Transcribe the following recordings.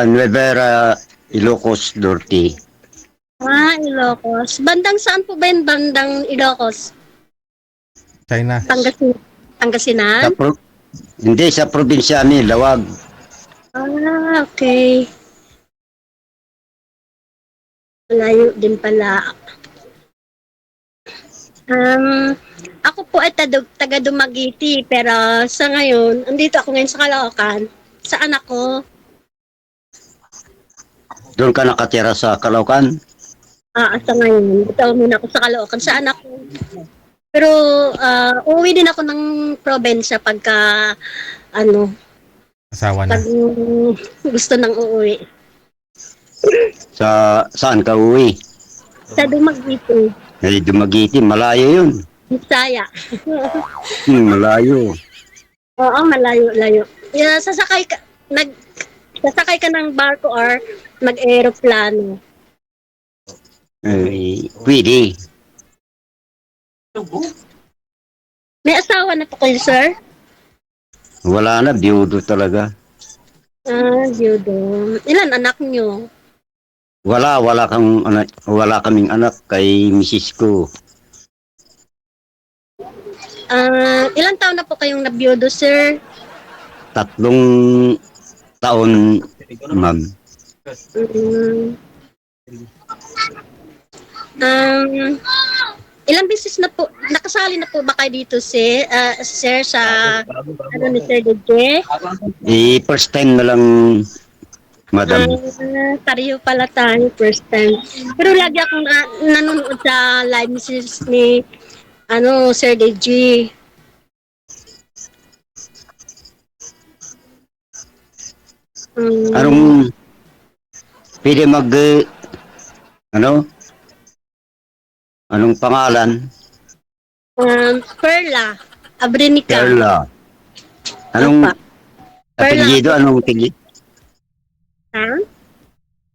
Nueva Ilocos Norte. Ilocos. Bandang saan po ba yun? Bandang Ilocos? China. Pangasinan? Hindi, sa probinsya namin, Lawag. Okay. Malayo din pala. Ako po ay taga Dumaguete, pero sa ngayon, andito ako ngayon sa Caloocan. Sa anak ko. Doon ka nakatira sa Caloocan? Sa ngayon. Dito muna ako sa Caloocan. Sa anak ko. Pero, uuwi din ako ng probinsya pagka, Asawa na. pag gusto nang uuwi. Saan ka uwi? Sa Dumaguete. Dumaguete, malayo yun. Bisaya. Malayo. Oo, malayo-layo. Yeah, sasakay ka ng barko or mag-aeroplano. Pwede. May asawa na po kayo, sir? Wala na, biyudo talaga. Judo. Ilan anak nyo? Wala kaming anak kay misis ko. Ilang taon na po kayong nabiyudo, sir? 3 taon, ma'am. Ilang beses na po, nakasali na po ba kayo dito, sir, sa, ni Sir DJ? First time na lang, madam. Pareho pala tayo, first time. Pero lagi akong nanonood sa live ni, Sir DJ. Anong pwede anong pangalan? Perla Abrenica. Perla. Anong apelyido? Anong apelyido?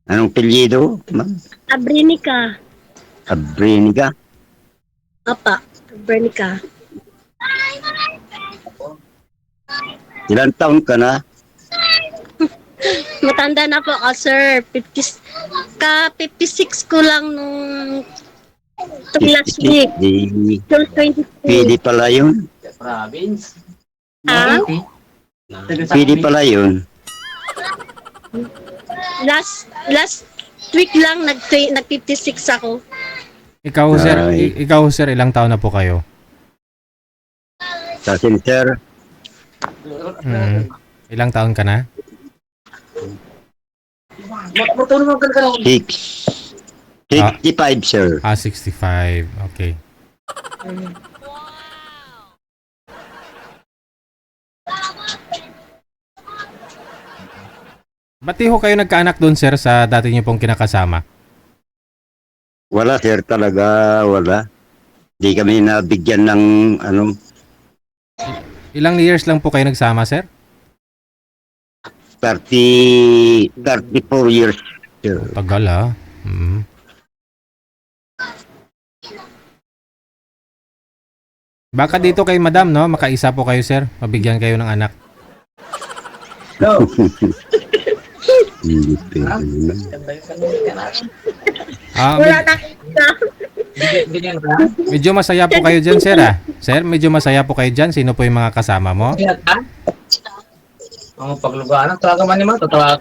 Anong apelyido, ma'am? Abrenica. Abrenica? Abrenica. Ilan taon ka na? Matanda na po ako, sir. 56 ko lang nung last week. Till 22. Pwede pala yun. Pwede pala yun. Last week lang nag-56 ako. Ikaw sir, ilang taon na po kayo? Sa sir. Ilang taon ka na? 65, sir. 65. Okay. Ba't di ho kayo nagkaanak doon, sir, sa dati niyo pong kinakasama? Wala, sir, talaga. Wala. Di kami nabigyan ng Ilang years lang po kayo nagsama, sir? 34 years, sir. Tagal, ah. Baka dito kay madam, no? Makaisa po kayo, sir. Mabigyan kayo ng anak. No. Hindi pwede. Medyo masaya po kayo dyan, sir, ah. Sir, medyo masaya po kayo dyan. Sino po yung mga kasama mo? Ang paglugaan talaga man naman totoo.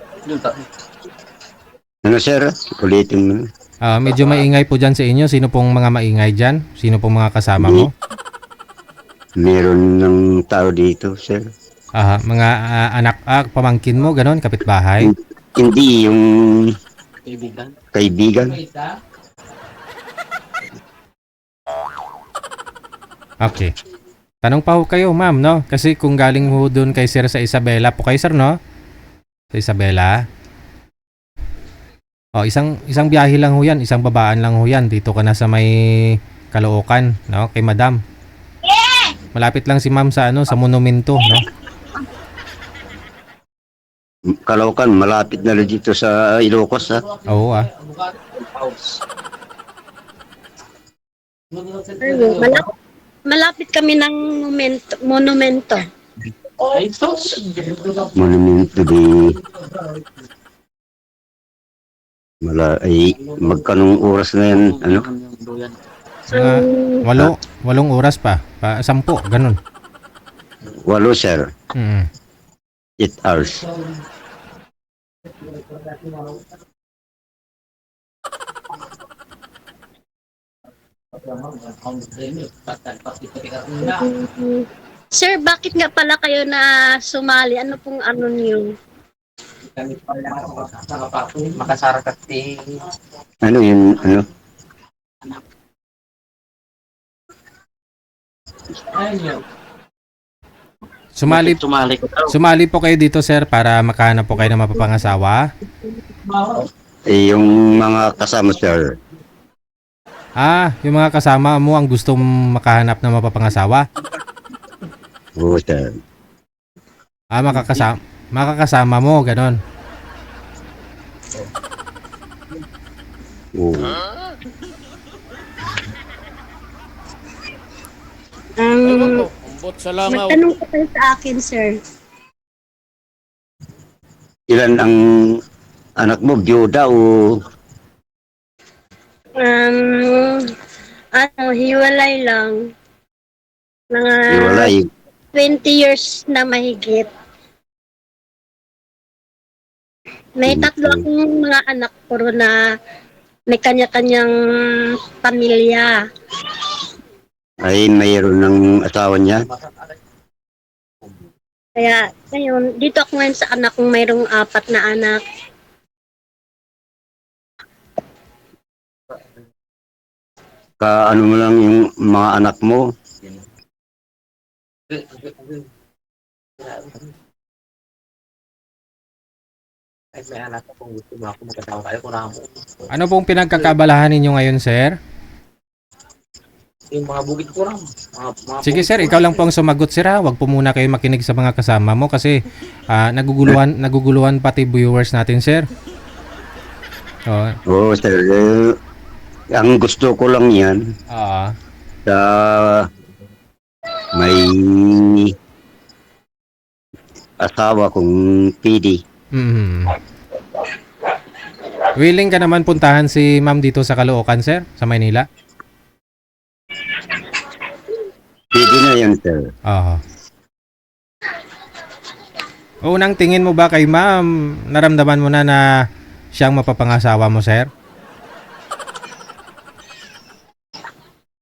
Sir? Ulitin mo. Medyo maingay po dyan sa inyo. Sino pong mga maingay dyan? Sino pong mga kasama mo? Meron ng tao dito, sir. Mga anak, pamangkin mo, ganon, kapitbahay? Hindi, yung Kaibigan. kaibigan. Okay. Tanong pa ho kayo, ma'am, no? Kasi kung galing ho doon kay sir sa Isabela po kayo, sir, no? Sa Isabela. Isang biyahe lang ho yan. Isang babaan lang ho yan. Dito ka na sa may Caloocan, no? Kay madam. Malapit lang si ma'am sa sa monumento, no? Caloocan, malapit na rin dito sa Ilocos, ha? Oo, Malapit kami ng monumento. Monumento di Magkanong oras na yan, ano? Mga walong oras pa. 10, ganun. 8, sir. 8 hours. Sir, bakit nga pala kayo na sumali? Ano pong ano niyo? Makasarakat Ano yun, ano? Sumali po kayo dito, sir, para makahanap po kayo ng mapapangasawa. Yung mga kasama, sir. Yung mga kasama mo ang gustong makahanap ng mapapangasawa. Oo, sir. Makakasama mo, ganon. Oo. Magtanong ko kayo sa akin, sir. Ilan ang anak mo? Byuda o Hiwalay lang. Mga iwalay? 20 years na mahigit. May tatlo akong mga anak, puro na may kanya-kanyang pamilya. Ay mayroon ng asawa niya? Kaya, ngayon, dito ako ngayon sa anak kong mayroong 4 na anak. Ano mo lang yung mga anak mo? Ay, may anak ko kung gusto mo ako magkatawa kayo kung mo. Ano pong pinagkakabalahan ninyo ngayon, sir? Yung mga bukid ko lang. Sige, sir, ikaw lang po ang sumagot, sir, ha? Huwag po muna kayo makinig sa mga kasama mo kasi naguguluhan pati viewers natin, sir. Oo, sir. Ang gusto ko lang yan sa may asawa kong PD. Willing ka naman puntahan si ma'am dito sa Caloocan, sir? Sa Maynila? PD na yan, sir. Unang tingin mo ba kay ma'am, naramdaman mo na siyang mapapangasawa mo, sir?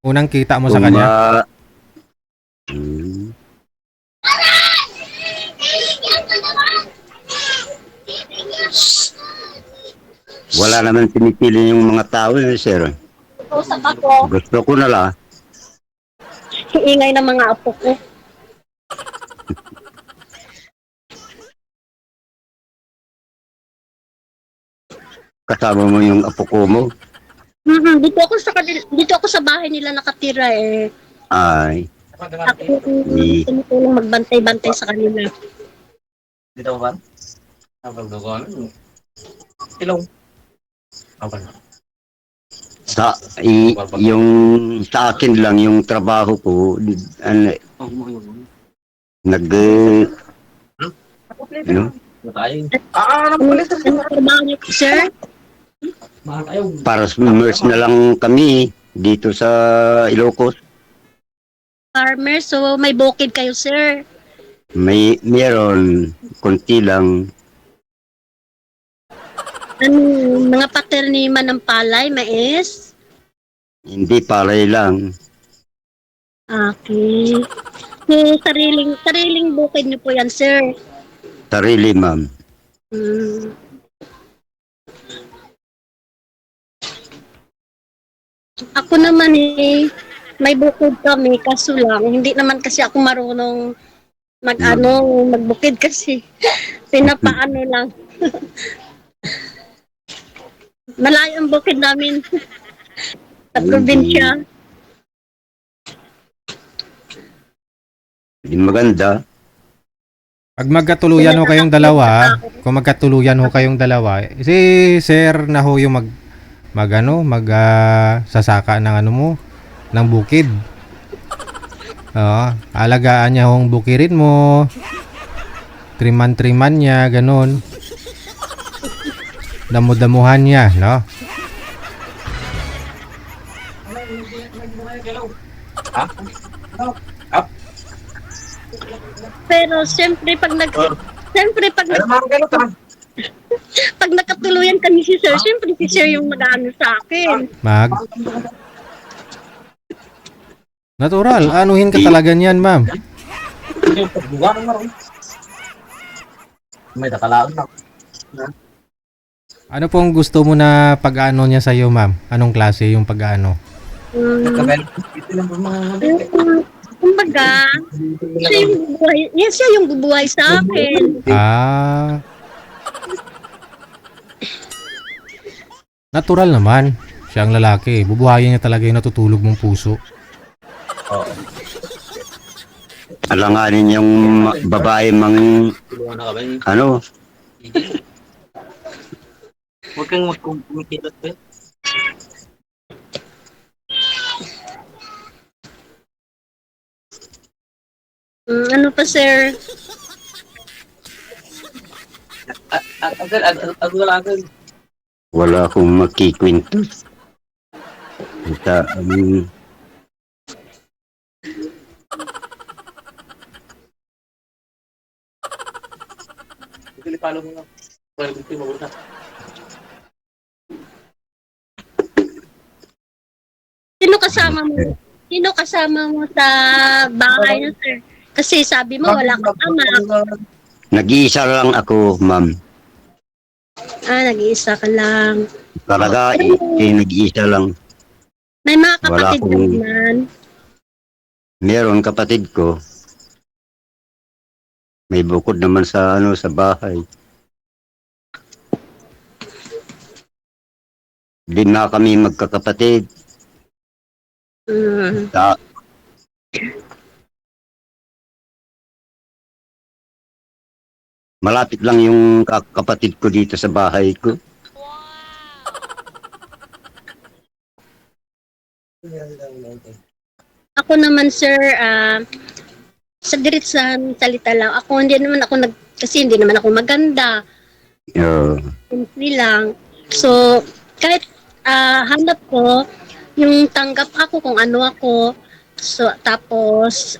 Unang kita mo sa kanya? Wala naman pinipili yung mga tao, sir. Usap ako, Gusto ko na lang. ingay ng mga apo ko. Kasama mo yung apo ko mo. Dito ako sa bahay nila nakatira eh. Ay. Ako tumutulong magbantay-bantay sa kanila. Dito ba? Pagdugon. Ilong. Yung sa akin lang yung trabaho ko Ano trabaho niyo, sir? para summers na lang kami dito sa Ilocos. Farmer, so may bukid kayo, sir. Meron konti lang. Mga paternima ng palay, mais? Hindi palay lang. Okay. So, sariling bukid niyo po yan, sir. Sarili, ma'am. Ako naman may bukid kami, kaso lang, hindi naman kasi ako marunong magbukid kasi. Pinapaano lang. Malayo ang bukid namin sa probinsya. Hindi maganda. Pag magkatuluyan ho kayong dalawa, kung magkatuluyan ho kayong dalawa, si sir na ho yung sasaka ng ng bukid. Alagaan niya hong bukirin mo. Triman niya, ganun. damo-damuhan niya, no? Pero siyempre pag nakatuluyan kami si sir, siyempre si sir yung mag-ano sa akin. Natural, anuhin ka talaga niyan, ma'am. May nakalaon na. Ano pong gusto mo na pag-ano niya sa'yo, ma'am? Anong klase yung pag-ano? Ito lang po mga Kumbaga, siya yung bubuhay sa akin. Natural naman. Siya ang lalaki. Bubuhayin niya talaga yung natutulog mong puso. Alanganin yung babae tulungan na kami. ano, Huwag kang magkumikilot ba? Ano pa, sir? Agad. wala akong makikwento. Sa, Pilipalo mo na. Well, gusto mo na. Sino kasama mo sa bahay na, sir? Kasi sabi mo wala kang anak. nag-iisa lang ako, ma'am. Nag-iisa ka lang. Talaga, nag-iisa lang. May mga Wala kapatid ka akong- naman. Meron kapatid ko. May bukod naman sa sa bahay. Di na kami magkakapatid. Sa, malapit lang yung kapatid ko dito sa bahay ko. Ako naman, sir, sa diretsahan salita lang. Kasi hindi naman ako maganda. Simple lang. So, kahit hanap ko, yung tanggap ako kung ano ako, so, tapos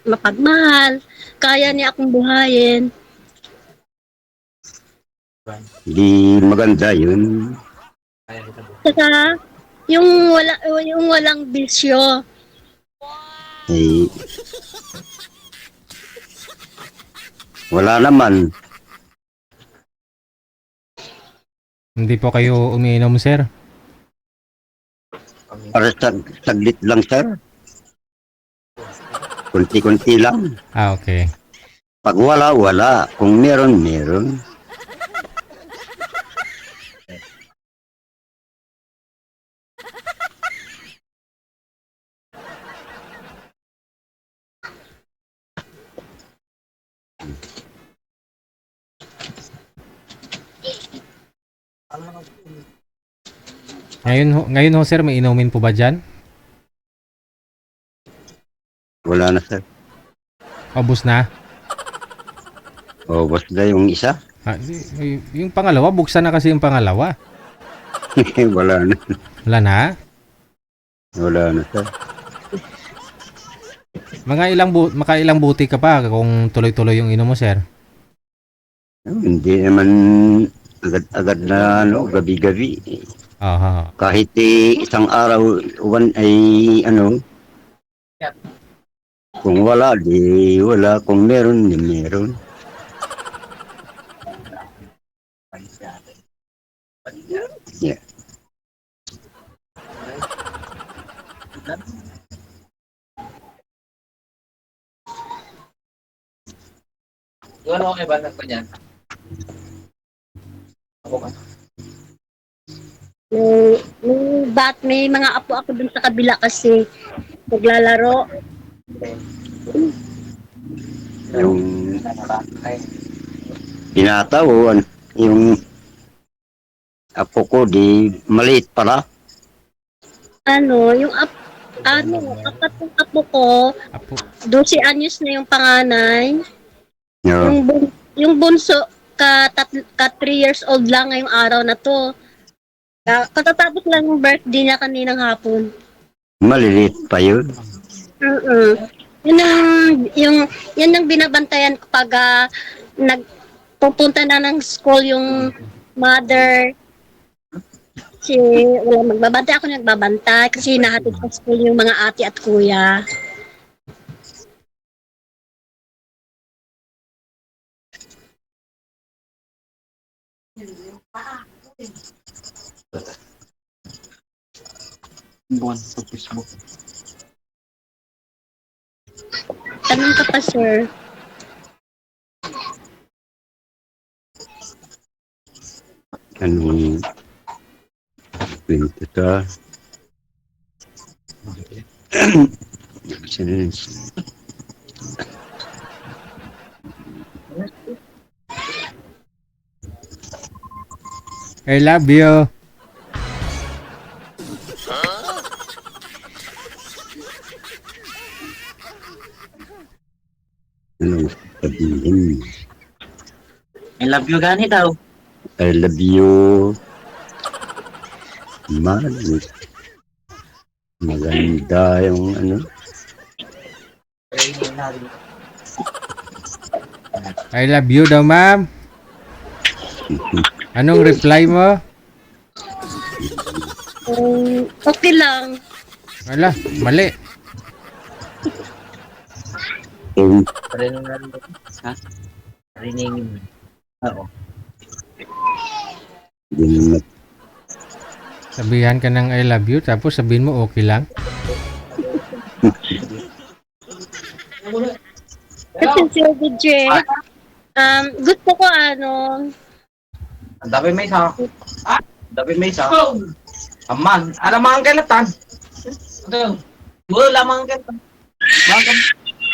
mapagmahal, kaya niya akong buhayin. Di maganda yun. Saka, yung walang bisyo. Eh, wala naman. Hindi po kayo umiinom, sir? Para saglit lang, sir. Kunti-kunti lang. Okay. Pag wala, wala. Kung meron, meron. Ngayon ho, sir, may inumin po ba dyan? Wala na, sir. Ubus na? O, basta yung isa. Yung pangalawa, buksan na kasi yung pangalawa. Wala na. Wala na? Wala na, sir. Makailang buti ka pa kung tuloy-tuloy yung inom mo, sir? Hindi naman agad-agad na gabi-gabi. Aha. Kahit isang araw, kung wala, di wala. Kung meron, di meron. Yeah. Yun ako kay Banat ko niyan. Ako ka. May mga apo ako dun sa kabila kasi naglalaro. Yung tinatawon, yung apo ko, di maliit pala. Apat ng apo ko, Apo. 12 anyos na yung panganay. Yeah. Yung bunso, ka 3 years old lang ngayong araw na to. Katatapos lang yung birthday niya kaninang hapon. Maliliit pa yun. Yun ang binabantayan ko pag nagpupunta na ng school yung mother. Kasi wala magbabantay, ako nagbabantay kasi nahatid sa school yung mga ate at kuya. Buwan sa Facebook. Tanong ka pa, sir. Anong kwento ta? I love you. Anong sabihin? I love you gani daw. I love you. Maganda yung ano. I love you daw, ma'am. Anong reply mo? Okay lang. Wala, mali. Ha? Riningin. Oo. Yung Sabihan ka ng I love you, tapos sabihin mo okay lang. Kasi sir DJ, gusto ko Ang dami may isa. Dami may isa. Aman. Alam mo ang kalatan. Wala lamang ang kalatan.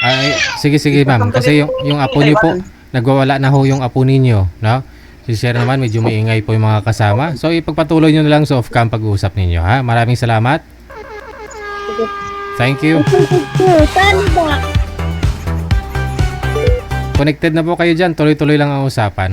Ay, sige ma'am, kasi yung apo niyo po, nagwawala na ho yung apo ninyo, no? Si Sir naman, medyo maingay po yung mga kasama. So, ipagpatuloy nyo na lang sa off-cam pag-uusap ninyo, ha? Maraming salamat. Thank you. Saan ba? Connected na po kayo dyan. Tuloy-tuloy lang ang usapan.